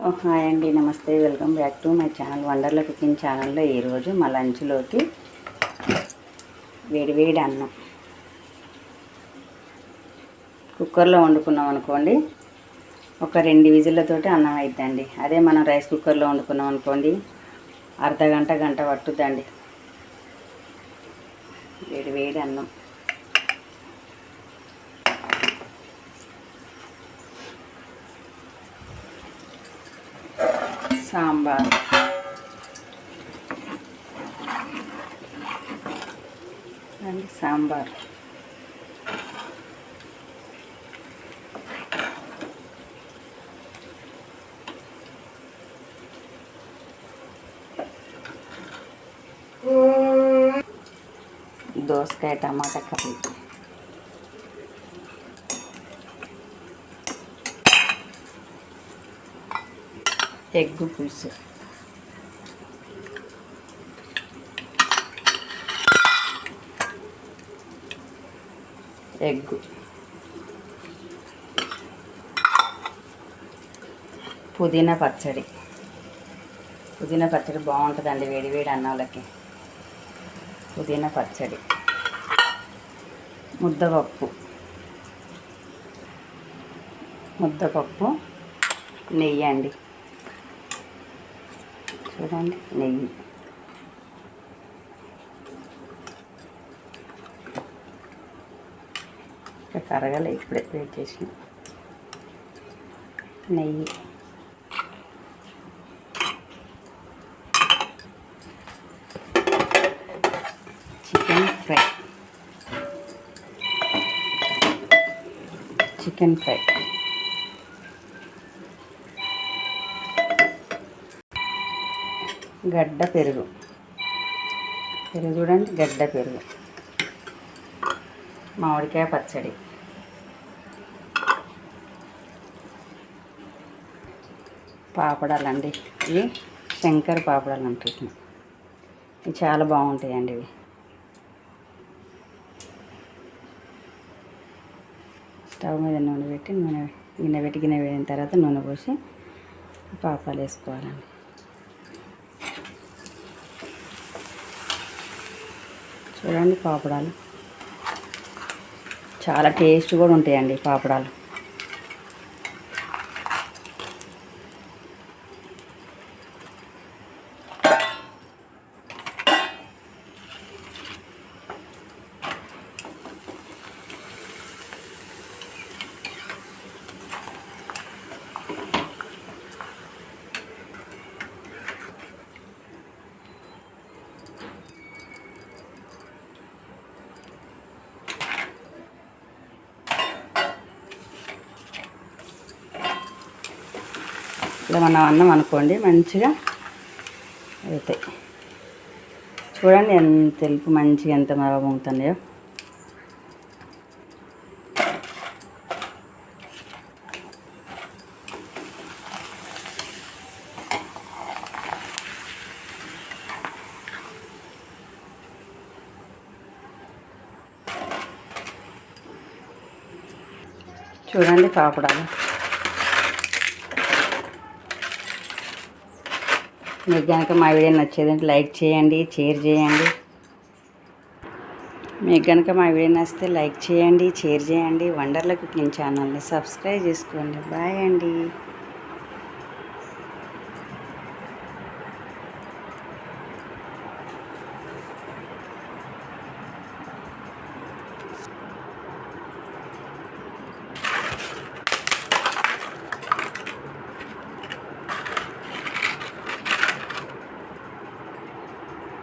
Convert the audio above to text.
Hi అండి, నమస్తే, welcome back to my channel Wonderla cooking ఛానల్లో ఈరోజు మా లంచ్లోకి వేడివేడి అన్నం కుక్కర్లో వండుకున్నాం అనుకోండి, ఒక 2 విజిల్లతోటి అన్నం అయిద్దండి. అదే మనం రైస్ కుక్కర్లో వండుకున్నాం అనుకోండి, గంట పట్టుద్దండి. వేడివేడి అన్నం సాంబార్, సాంబార్, దోసకాయ టమాటా కర్రీ, ఎగ్ పులుసు, ఎగ్, పుదీనా పచ్చడి. పుదీనా పచ్చడి బాగుంటుందండి వేడివేడి అన్నాలకి. పుదీనా పచ్చడి, ముద్దపప్పు, నెయ్యి అండి. చూడండి, నెయ్యి, కరగలే, ఇప్పుడే వేడి చేసిన నెయ్యి, చికెన్ ఫ్రై, గడ్డ పెరుగు, చూడండి, గడ్డ పెరుగు, మామిడికాయ పచ్చడి, పాపడాలండి. ఇవి శంకర్ పాపడాలు అంటున్నాయి. ఇవి చాలా బాగుంటాయండి. ఇవి స్టవ్ మీద గిన్నె పెట్టి గిన్నె వేడిన తర్వాత నూనె పోసి పాపాలు వేసుకోవాలండి. చూడండి, పాపడాలు చాలా టేస్ట్ కూడా ఉంటాయండి. పాపడాలు ఇలా మనం అన్నం అనుకోండి మంచిగా అవుతాయి. చూడండి ఎంత తెలుపు మంచిగా ఎంత పొంగుతున్నాయో. చూడండి పాపడాలు. మీకు కనుక మా వీడియో నచ్చేదంటే లైక్ చేయండి, షేర్ చేయండి. మీకు కనుక మా వీడియో నచ్చితే లైక్ చేయండి, షేర్ చేయండి. వండర్ల కుకింగ్ ఛానల్ని సబ్స్క్రైబ్ చేసుకోండి. బాయ్ అండి.